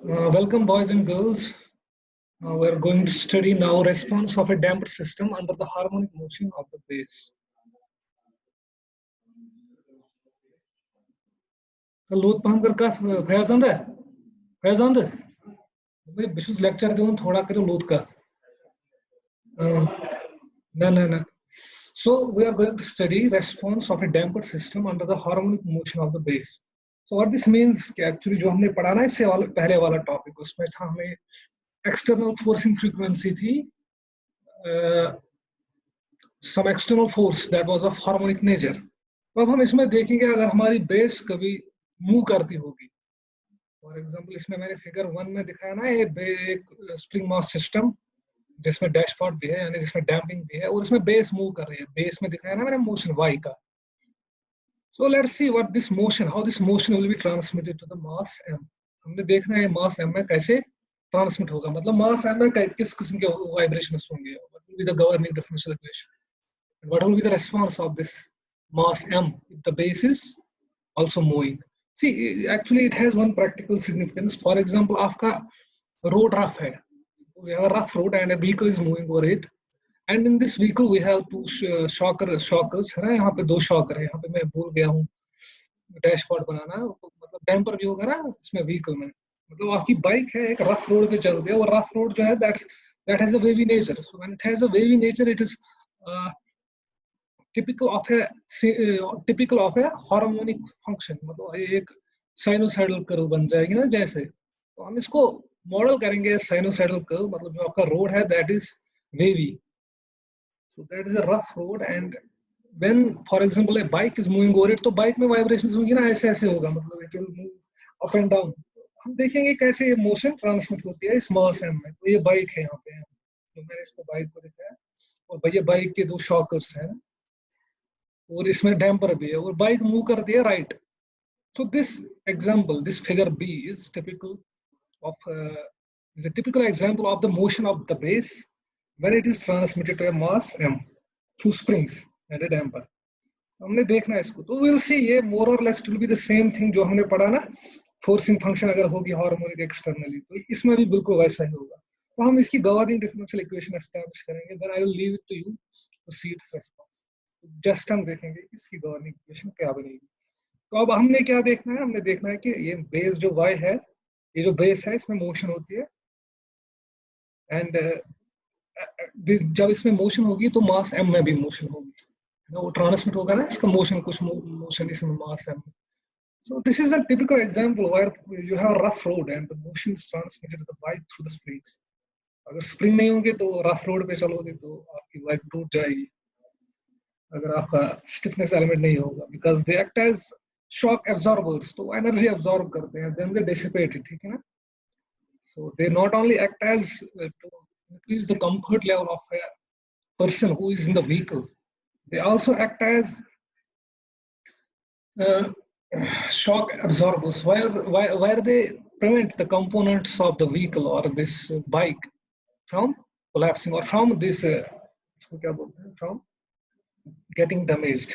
Welcome, boys and girls. We are going to study now response of a damped system under the harmonic motion of the base. लूत पहम कर कस फैज़ांद है फैज़ांद मैं बिशुस lecture दूँ थोड़ा करो लूत कस ना So we are going to study response of a damped system under the harmonic motion of the base. So what this means कि actually जो हमने पढ़ा ना इससे वाला पहले वाला टॉपिक उसमें था हमें external forcing frequency थी some external force that was of harmonic nature. तो अब हम इसमें देखेंगे अगर हमारी बेस कभी मूव करती होगी, फॉर एग्जांपल इसमें मैंने फिगर 1 में दिखाया ना एक स्प्रिंग मास सिस्टम जिसमें डैशपॉट भी है यानी जिसमें डैम्पिंग भी है और इसमें बेस मूव कर रही है, बेस में दिखाया ना मैंने मोशन y का. So let's see what this motion, how this motion will be transmitted to the mass m. हमने देखना है मास m में कैसे ट्रांसमिट होगा, मतलब मास m में किस किस्म के वाइब्रेशंस होंगे, what will be the governing differential equation and what will be the response of this mass m if the base is also moving. See, actually it has one practical significance. For example, आपका road rough है, we have a rough road and a vehicle is moving over it, and in this vehicle we have two shockers है ना, यहाँ पे दो shocker है, यहाँ पे मैं भूल गया हूँ डैशबोर्ड बनाना, मतलब डैम्पर भी होगा ना इसमें व्हीकल में, मतलब आपकी बाइक है एक रफ रोड पे चल रही है और रफ रोड जो है that has a wavy nature. So when it has a wavy nature, it is typical of a harmonic function, मतलब एक साइनोसाइडल कर्व बन जाएगी ना जैसे, तो हम इसको मॉडल करेंगे साइनोसाइडल कर्व, मतलब जो आपका रोड है that is wavy, so that is a rough road and when for example A bike is moving over it, तो बाइक में वाइब्रेशंस होंगी ना, ऐसे ऐसे होगा, मतलब it will move up and down. हम देखेंगे कैसे ये मोशन ट्रांसमिट होती है इस मास m में. तो ये बाइक है यहाँ पे, तो मैंने इसको बाइक को दिखाया और भैया बाइक के दो शॉकर्स हैं और इसमें डैम्पर भी है और बाइक मूव करती है right. So this example, this figure B is a typical example of the motion of the base when it is transmitted to a mass m through springs and a damper. हमने देखना है इसको, तो we'll see ये more or less it will be the same thing जो हमने पढ़ा ना, फोर्सिंग फंक्शन अगर होगी हार्मोनिक एक्सटर्नली तो इसमें भी बिल्कुल वैसा ही होगा. तो हम इसकी गवर्निंग डिफरेंशियल इक्वेशन एस्टैब्लिश करेंगे, then I will leave it to you to see its response. Just हम देखेंगे इसकी गवर्निंग इक्वेशन क्या बनेगी. तो अब हमने क्या देखना है, हमने देखना है कि ये बेस जो y है, ये जो बेस है इसमें मोशन होती है एंड जब इसमें मोशन होगी तो मास m में भी मोशन होगी, वो ट्रांसमिट होगा ना इसका मोशन, कुछ मोशन इसमें मास m. So this is a typical example where you have a rough road and the motion is transmitted to the bike through the springs. अगर स्प्रिंग नहीं होंगे तो रफ रोड पे चलोगे तो आपकी बाइक टूट जाएगी अगर आपका स्टिफनेस एलिमेंट नहीं होगा, because they act as shock absorbers, तो एनर्जी अब्सॉर्ब करते हैं, then they dissipate it, ठीक है ना. So they not only act as to increase the comfort level of a person who is in the vehicle, they also act as shock absorbers where they prevent the components of the vehicle or this bike from collapsing or from this इसको क्या बोलते हैं, from getting damaged.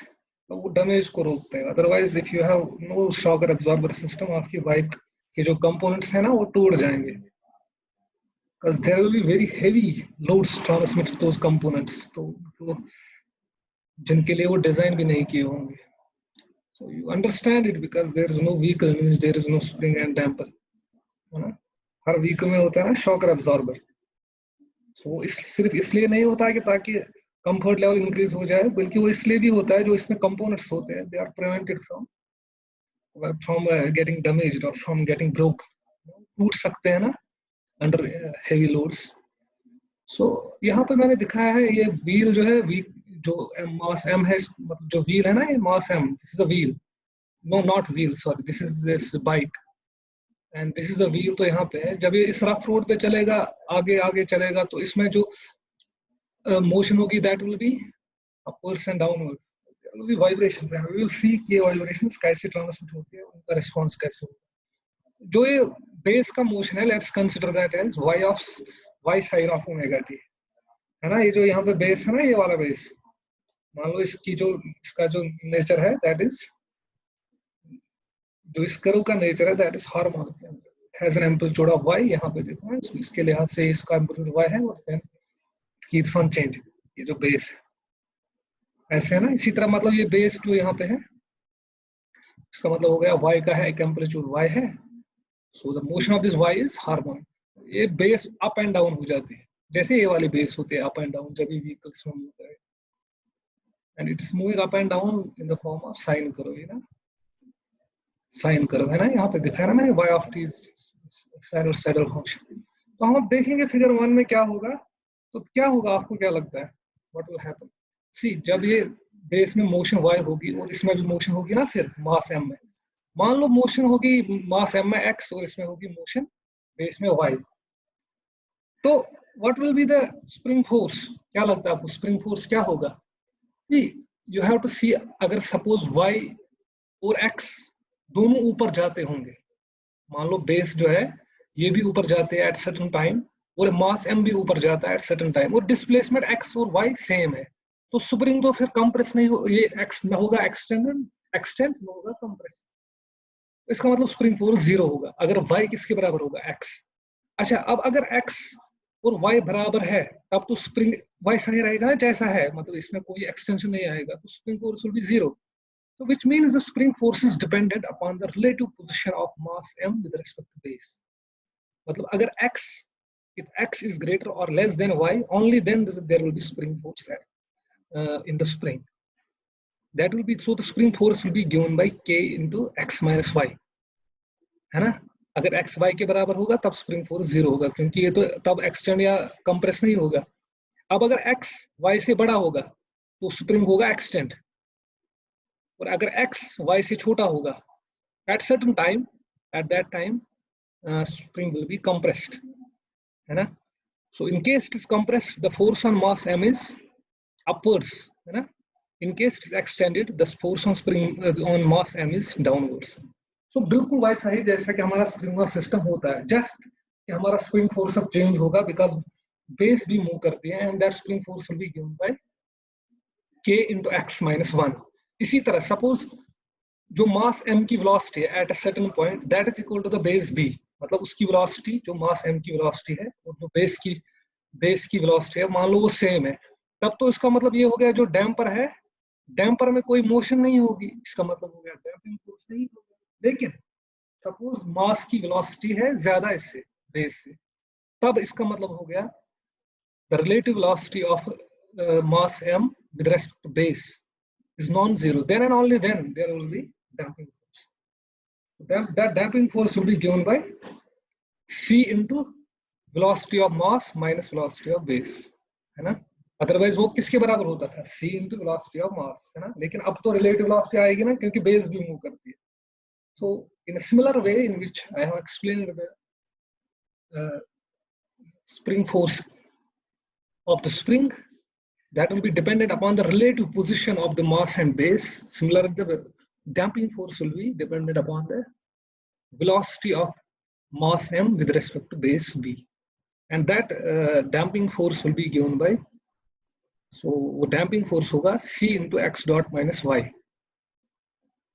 तो वो damage को रोकते हैं. Otherwise if you have no shocker absorber system, आपकी बाइक के जो कंपोनेंट्स हैं ना वो टूट जाएंगे, because there will be very heavy loads transmitted to those components, तो जिनके लिए वो डिजाइन भी नहीं किए होंगे. So you understand it because there is no vehicle in which there is no spring and damper, है ना. हर व्हीकल में होता है ना शॉकर एब्जॉर्बर. सो सिर्फ इसलिए नहीं होता है कि ताकि कंफर्ट लेवल इंक्रीज हो जाए, बल्कि वो इसलिए भी होता है जो इसमें कंपोनेंट्स होते हैं they are prevented from getting damaged और फ्रॉम गेटिंग ब्रोक, टूट सकते हैं ना अंडर हेवी लोड्स. सो यहाँ पे मैंने दिखाया है ये व्हील जो है, जो मास m है, मतलब जो व्हील है ना ये mass m, this is a wheel, no not wheel sorry, this is this bike and this is a wheel. तो यहाँ पे है जब ये इस रफ रोड पे चलेगा, आगे आगे चलेगा, तो इसमें जो मोशन होगी that will be upwards and downwards, there will be vibrations and we will see ये वाइब्रेशंस कैसे ट्रांसमिट होती है, उनका रिस्पांस कैसे होगा. जो ये बेस का मोशन है, let's consider that as y sin of omega t, है ना. ये जो यहाँ पे बेस है ना, ये वाला बेस, मान लो इसका जो नेचर है दैट इज, जो इस कर्व का नेचर है that is harmonic, has an amplitude of y, यहाँ पे देखो इसके लिहाज से इसका एम्पलीट्यूड y है और देन कीप्स ऑन चेंज, ये जो बेस है ऐसे है ना। इसी तरह मतलब ये बेस जो यहाँ पे है इसका मतलब हो गया y का है एक एम्पलीट्यूड y है, so the motion of this y is harmonic. ये बेस अप एंड डाउन हो जाती है जैसे ये वाली बेस होते हैं अप एंड डाउन जब ये व्हीकल इसमें मूव करे, and it is moving up and down in the form of sine curve, है ना, साइन कर्व है ना, यहाँ पे दिखाया ना मैंने y of t sinusoidal function. तो हम अब देखेंगे फिगर 1 में क्या होगा, तो क्या होगा आपको क्या लगता है, व्हाट विल हैपन। सी जब ये बेस में मोशन y होगी और इसमें भी मोशन होगी ना, फिर मास m में, मान लो मोशन होगी मास m में x और इसमें होगी मोशन बेस में y, तो what will be the spring force, क्या लगता है आपको स्प्रिंग फोर्स क्या होगा। यू हैव टू सी, अगर सपोज y और x दोनों ऊपर जाते होंगे, मान लो बेस जो है ये भी ऊपर जाते हैं एट सर्टेन टाइम और मास m भी ऊपर जाता है एट सर्टेन टाइम और डिस्प्लेसमेंट x और y सेम है, तो स्प्रिंग तो फिर कंप्रेस नहीं हो, ये x ना होगा एक्सटेंड ना होगा कंप्रेस, इसका मतलब स्प्रिंग फोर्स जीरो होगा अगर y किसके बराबर होगा x। अच्छा अब अगर x और y बराबर है तब तो स्प्रिंग y सही रहेगा ना जैसा है, मतलब इसमें कोई एक्सटेंशन नहीं आएगा, तो spring force will B zero. So which means the spring force is dependent upon the relative position of mass m with respect to base. मतलब अगर x, if x is greater or less than y, only then there will be spring force in the spring. That will be, so the spring force will be given by k into x minus y, है ना। अगर x y के बराबर होगा तब spring force zero होगा क्योंकि ये तो तब एक्सटेंड या कंप्रेस नहीं होगा। अब अगर x y से बड़ा होगा तो स्प्रिंग होगा एक्सटेंड, और अगर x y से छोटा होगा at certain time, at that time spring will be compressed, है ना। So in case it is compressed, the force on mass m is upwards, है ना। In case it is extended, the force on spring on mass m is downwards. So बिल्कुल वैसा ही जैसा कि हमारा spring का सिस्टम होता है, जस्ट कि हमारा स्प्रिंग फोर्स अब चेंज होगा बिकॉज बेस भी मूव करती है, and that spring force will be given by k into x minus 1. इसी तरह सपोज जो मास m की वेलोसिटी है at a certain point that is equal to the base b, मतलब उसकी वेलोसिटी जो मास m की वेलोसिटी है और जो बेस की वेलोसिटी है मान लो वो सेम है, तब तो इसका मतलब ये हो गया जो डैम्पर है, डैम्पर में कोई मोशन नहीं होगी, इसका मतलब हो गया डैम्पिंग फोर्स नहीं होगा। लेकिन सपोज मास की वेलोसिटी है ज्यादा इससे बेस से, तब इसका मतलब हो गया the relative velocity of mass m with respect to base is non-zero, then and only then there will be damping force. That damping force will be given by c into velocity of mass minus velocity of base, है ना। Otherwise वो किसके बराबर होता था, c into velocity of mass, है ना। लेकिन अब तो relative velocity आएगी ना क्योंकि बेस भी मूव करती है। So in a similar way in which I have explained the spring force of the spring, that will be dependent upon the relative position of the mass and base. Similarly, the damping force will be dependent upon the velocity of mass m with respect to base b, and that damping force will be given by, so damping force hoga c into x dot minus y.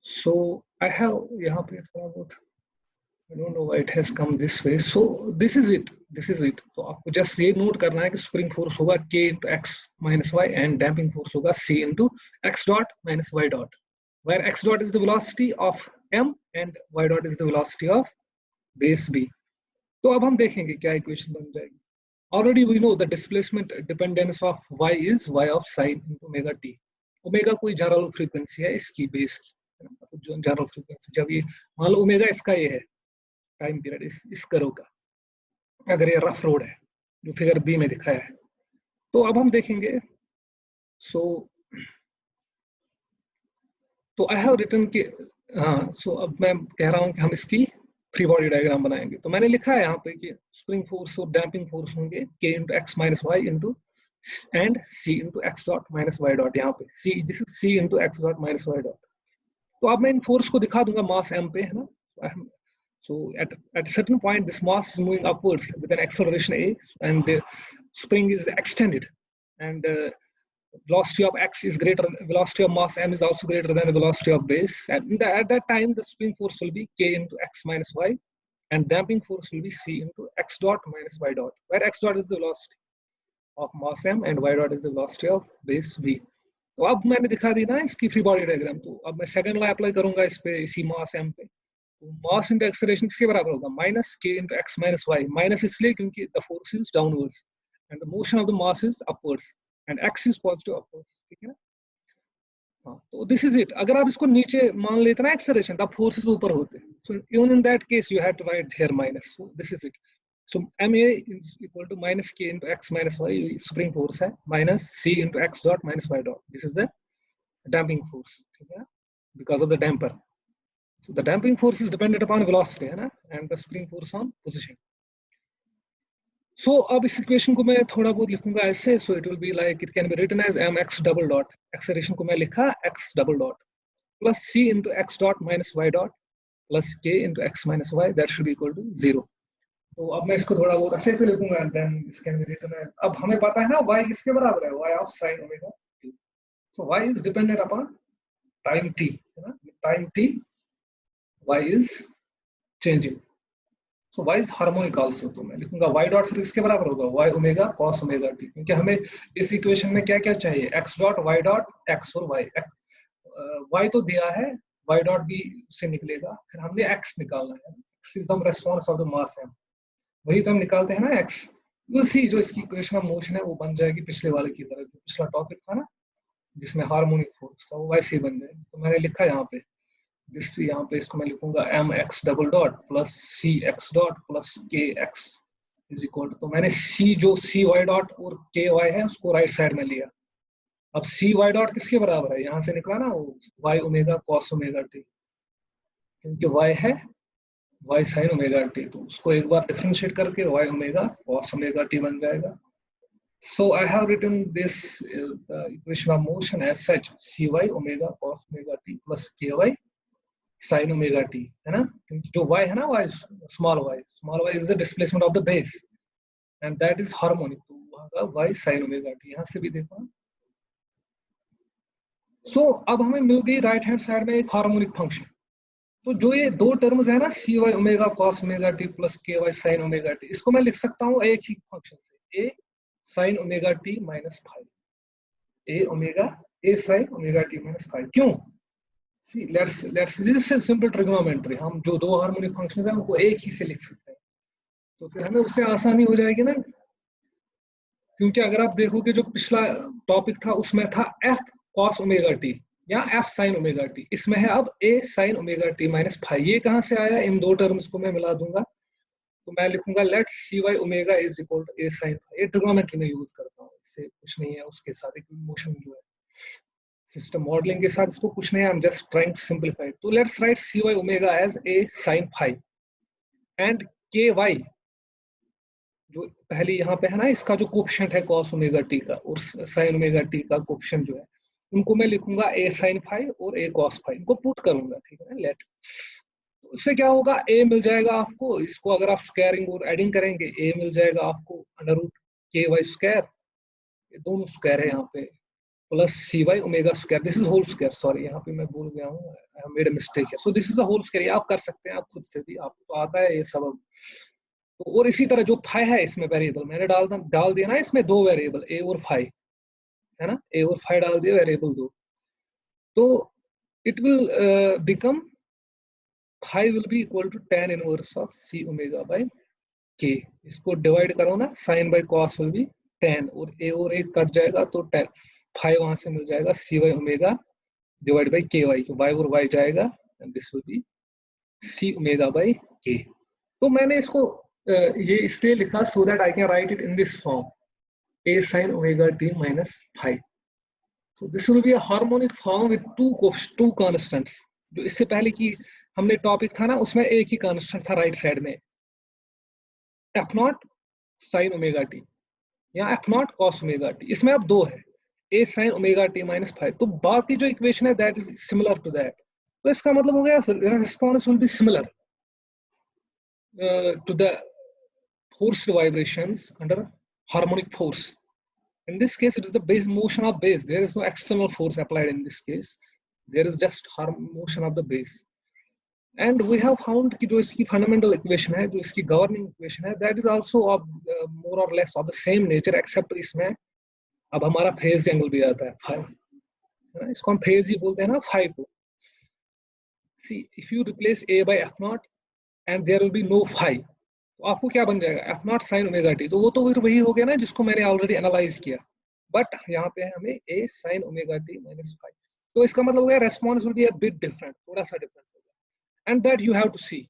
So I have यहाँ पे थोड़ा बहुत I don't know why it has come this way. So this is it. तो आपको just ये note करना है कि स्प्रिंग फोर्स होगा k into x minus y and damping force होगा c into x dot minus y dot, where x dot is the velocity of m and y dot is the velocity of base b. तो अब हम देखेंगे क्या equation बन जाएगी। Already we know the displacement dependence of y is y of sin into omega t. Omega कोई general frequency है इसकी बेस की, मतलब जो जनरल फ्रीक्वेंसी, जब ये मान लो ओमेगा इसका ये है टाइम पीरियड इस करो का, अगर ये रफ रोड है जो फिगर बी में दिखाया है, तो अब हम देखेंगे। तो आई हैव रिटन कि हाँ, सो अब मैं कह रहा हूँ कि हम इसकी फ्री बॉडी डायग्राम बनाएंगे। तो मैंने लिखा है यहाँ पे कि स्प्रिंग फोर्स और डैम्पिंग फोर्स होंगे k into x minus y into and c into x dot minus y dot, यहाँ पे c, this is c into x dot minus y dot. तो अब मैं इन फोर्स को दिखा दूंगा मास m पे, है ना। So at a certain point, this mass is moving upwards with an acceleration a, and the spring is extended, and velocity of x is greater. Velocity of mass m is also greater than the velocity of base, and at that time, the spring force will be k into x minus y, and damping force will be C into x dot minus y dot, where x dot is the velocity of mass m and y dot is the velocity of base v. तो अब मैंने दिखा दी ना इसकी free body diagram, तो अब मैं second law apply करूंगा इस पे, इसी मास m पे। तो मास इंटू एक्सेलरेशन किसके बराबर होगा, minus k into x minus y, minus इसलिए क्योंकि the force is downwards and the motion of the mass is upwards and x is positive upwards, ठीक है ना। हाँ, तो दिस इज इट। अगर आप इसको नीचे मान लेते ना एक्सेलरेशन, तब फोर्सेस ऊपर होते, so even in that case you have to write here minus, so this is it. So ma is equal to minus k into x minus y, spring force है, minus c into x dot minus y dot. This is the damping force, ठीक है, because of the damper. So the damping force is dependent upon velocity, है ना, and the spring force on position. So अब इस equation को मैं थोड़ा बहुत लिखूंगा ऐसे, so it will be like it can be written as mx double dot. Acceleration को मैं लिखा x double dot plus c into x dot minus y dot plus k into x minus y, that should be equal to 0. तो अब मैं इसको थोड़ा बहुत अच्छे से लिखूंगा, then this can be written as, अब हमें पता है ना y किसके बराबर है, y of sin omega t। So y is dependent upon time t, है ना, time t y is changing, so y is harmonic also. तो मैं लिखूंगा y डॉट फिर किसके बराबर होगा, y omega cos omega t, क्योंकि हमें इस इक्वेशन में क्या क्या चाहिए, x dot y dot x और y, y तो दिया है, y डॉट भी उससे निकलेगा, फिर हमने x निकालना है, x is the response of the mass m, वही तो हम निकालते हैं ना x। विल सी जो इसकी इक्वेशन ऑफ मोशन है वो बन जाएगी पिछले वाले की तरह, जो पिछला टॉपिक था ना जिसमें हार्मोनिक फोर्स था, वो वैसे ही बन जाएगी। तो मैंने लिखा यहाँ पे दिस, यहाँ पे इसको मैं लिखूंगा m x double dot plus c x dot plus k x is equal to, तो मैंने c जो c y डॉट और k y है उसको राइट साइड में लिया। अब c y डॉट किसके बराबर है, यहाँ से निकला ना वो y omega cos omega t, क्योंकि y है y sin ओमेगा t, तो उसको एक बार डिफरेंशिएट करके y omega cos omega t बन जाएगा। So I have written this the equation of motion as such, cy omega cos omega t plus ky sin omega t, है ना, क्योंकि जो y है ना, y small y is the displacement of the base and that is harmonic, तो वहाँ का y sin omega t, यहाँ से भी देखो। So अब हमें मिल गई राइट हैंड साइड में एक हार्मोनिक फंक्शन। तो जो ये दो टर्म्स है ना, C Y omega cos omega T plus K Y sine omega T, इसको मैं लिख सकता हूँ एक ही फंक्शन से, A sine omega T minus five, A omega A sine omega T minus five. क्यों, see let's this is simple trigonometry, हम जो दो हार्मोनिक फंक्शंस हैं उनको एक ही से लिख सकते हैं, तो फिर हमें उससे आसानी हो जाएगी ना, क्योंकि अगर आप देखोगे जो पिछला टॉपिक था उसमें था एफ कॉस ओमेगा टी या एफ साइन ओमेगा टी, इसमें है अब A sine omega T minus five. ये कहाँ से आया, इन दो टर्म्स को मैं मिला दूंगा, तो मैं लिखूंगा let c Y omega is equal to a sine five. ये ट्रिग्नोमेट्री में यूज करता हूँ, इससे कुछ नहीं है उसके साथ, एक मोशन जो है सिस्टम मॉडलिंग के साथ इसको कुछ नहीं है, I am just trying to simplify. तो let's write C Y omega as A sine five and K Y जो पहले यहाँ पे है ना, इसका जो कोफिशिएंट है कॉस ओमेगा टी का और साइन ओमेगा टी का कोफिशिएंट जो है, उनको मैं लिखूंगा ए साइन फाइव और ए कॉस फाइव, इनको पुट करूंगा, ठीक है, लेट। उससे क्या होगा, ए मिल जाएगा आपको, इसको अगर आप स्क्वायरिंग और एडिंग करेंगे ए मिल जाएगा आपको under root K Y square, ये दोनों स्क्वायर है यहाँ पे, plus C Y omega square, this is whole square, sorry यहाँ पे मैं भूल गया हूँ, I have made a mistake है, so this is a whole square. ये आप कर सकते हैं आप खुद से भी, आपको तो आता है ये सब। तो और इसी तरह जो फाइव है इसमें वेरिएबल मैंने डाल दिया ना, इसमें दो वेरिएबल ए और फाइव है ना, ए और फाइव डाल दिया वेरिएबल दो, तो it will become five will be equal to tan inverse of c omega by k, इसको डिवाइड करो ना, sine by cos will be tan और एक कट जाएगा तो फाइव वहां से मिल जाएगा c Y omega divide by k y, y और वाई जाएगा and this will be c omega by k. तो मैंने इसको ये इसलिए लिखा so that I can write it in this form, a sin omega t minus 5. So this will be a harmonic form with two constants. जो इससे पहले की हमने टॉपिक था ना उसमें एक ही कांस्टेंट था राइट साइड में, f not sin omega t या f not cos omega t, इसमें अब दो है a sin omega t minus 5, तो बाकी जो इक्वेशन है that is similar to that, तो इसका मतलब हो गया response will be similar to the forced vibrations under harmonic force. In this case, it is the base motion of base. There is no external force applied in this case. There is just motion of the base. And we have found कि जो इसकी fundamental equation है, जो इसकी governing equation है, that is also of more और less of the same nature, except इसमें अब हमारा फेज एंगल भी आता है फाई, है ना, इसको हम फेज ही बोलते हैं ना फाई को. See if you replace a by f not and there will be no phi, तो आपको क्या बन जाएगा, f not sine omega t. तो वो तो फिर वही हो गया ना जिसको मैंने ऑलरेडी एनालाइज किया, बट यहाँ पे है हमें A sine omega T minus five. तो इसका मतलब हो गया response will be a bit different, थोड़ा सा डिफरेंट होगा. And that you have to see.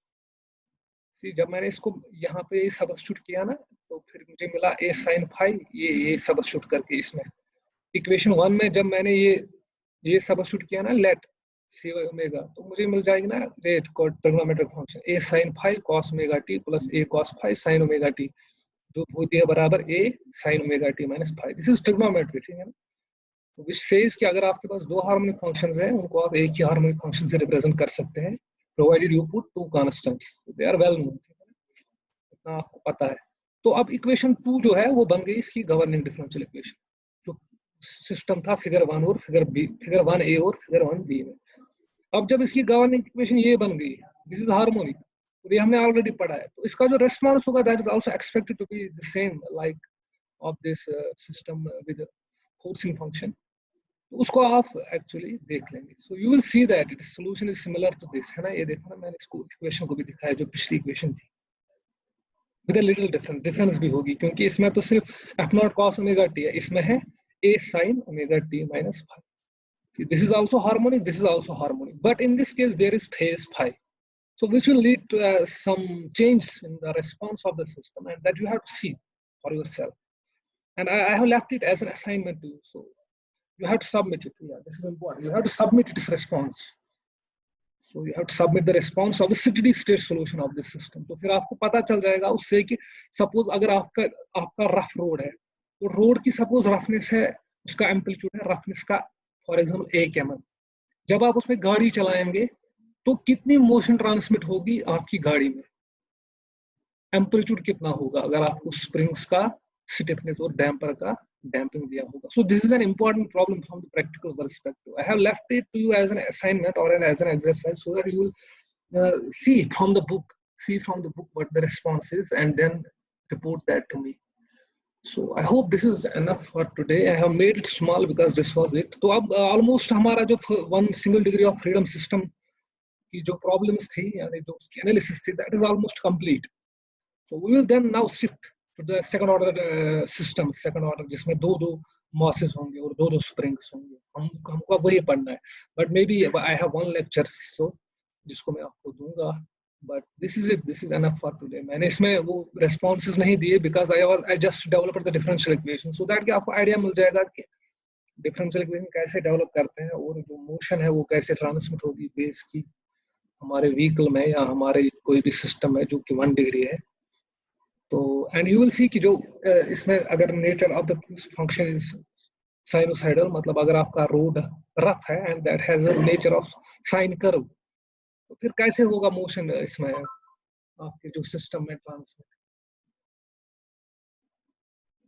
जब मैंने इसको यहाँ पे सबस्टिट्यूट किया ना, तो फिर मुझे मिला ए साइन फाइव, ये सबस्टिट्यूट करके इसमें इक्वेशन 1 में जब मैंने ये सबस्टिट्यूट किया ना, लेट सी ओमेगा, तो मुझे मिल जाएगी ना रेट को trigonometric function A sine five cos omega T plus A cos five sine omega T, जो होती है बराबर A sine omega T minus five. This is trigonometry, ठीक है ना. विच सेज कि अगर आपके पास दो हार्मोनिक फंक्शंस हैं, उनको आप एक ही हार्मोनिक फंक्शन से रिप्रेजेंट कर सकते हैं, provided you put two constants, they are well known, इतना आपको पता है. तो अब इक्वेशन 2 जो है वो बन गई इसकी गवर्निंग डिफरेंशियल इक्वेशन, जो सिस्टम था फिगर 1 और फिगर 1 ए और फिगर 1 बी में. अब जब इसकी गवर्निंग इक्वेशन ये बन गई, दिस इज हार्मोनिक, और ये हमने ऑलरेडी पढ़ा है, तो इसका जो रेस्पॉन्स होगा that is also expected to be the same like of this system with forcing function. तो उसको आप एक्चुअली देख लेंगे. So you will see that it solution is similar to this, है ना. ये देखो ना, मैंने इसको इक्वेशन को भी दिखाया जो पिछली इक्वेशन थी, विद अ लिटिल डिफरेंस भी होगी, क्योंकि इसमें तो सिर्फ F naught cos omega T है, इसमें है A sine omega T minus five. See, this is also harmonic, this is also harmonic, but in this case there is phase phi, so which will lead to some change in the response of the system, and that you have to see for yourself. And I have left it as an assignment to you, so you have to submit it. Yeah, this is important. You have to submit its response. So you have to submit the response of the steady state solution of this system. तो फिर आपको पता चल जाएगा उससे कि suppose अगर आपका रफ रोड है, तो रोड की सपोज रफनेस है, उसका एम्पलीट्यूड है रफनेस का फॉर एग्जाम्पल 1 mm. जब आप उसमें गाड़ी चलाएंगे तो कितनी मोशन ट्रांसमिट होगी आपकी गाड़ी में, एम्पलीट्यूड कितना होगा अगर आपको स्प्रिंग्स का स्टिफनेस और डैम्पर का डैम्पिंग दिया होगा. So this is an important problem from the practical perspective. I have left it to you as an assignment और as an exercise, so that you will see from the book what the response is and then report that to me. So I hope this is enough for today. I have made it small because this was it. तो अब almost हमारा जो 1 single degree of freedom system की जो problems थी, यानी जो उसकी analysis थी, that is almost complete. So we will then now shift to the second order system, second order जिसमें दो masses होंगे और दो springs होंगे. हमको वही पढ़ना है. But maybe I have one lecture so जिसको मैं आपको दूंगा. But this is it. This is enough for today. मैंने इसमें वो responses नहीं दिए because I just developed the differential equation so that कि आपको idea मिल जाएगा कि differential equation कैसे develop करते हैं और जो motion है वो कैसे transmit होगी base की हमारे vehicle में या हमारे कोई भी system है जो कि 1 degree है. तो and you will see कि जो इसमें अगर nature of the function is sinusoidal, मतलब अगर आपका road rough है and that has a nature of sine curve, तो फिर कैसे होगा मोशन इसमें आपके जो सिस्टम में ट्रांसमिट.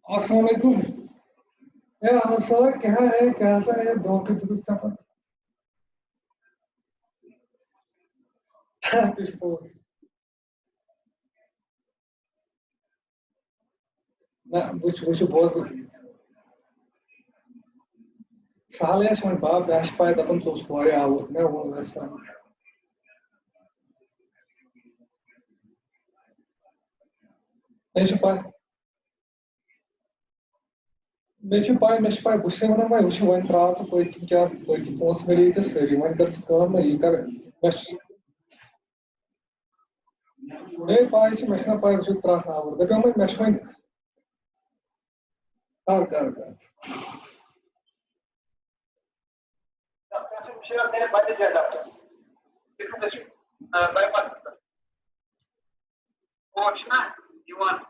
अस्सलाम वालेकुम या सर, क्या है कैसा है दो के तो सफर तुझको ना which was साले schon बाप बैश पाए दपन तो उसको आया आवत ना वो वैसा ऐसे पाए मेरे पाए गुस्से में ना मैं उसे वन ट्रांस कोई क्या कोई पोस्ट मेरी तो सरी वन कर काम ना ये कर मैं पाए से मैं पाए जो ट्रांस ना और देखो मैं वन कर मेरे बजट ज्यादा है. Bypass. Oh, you want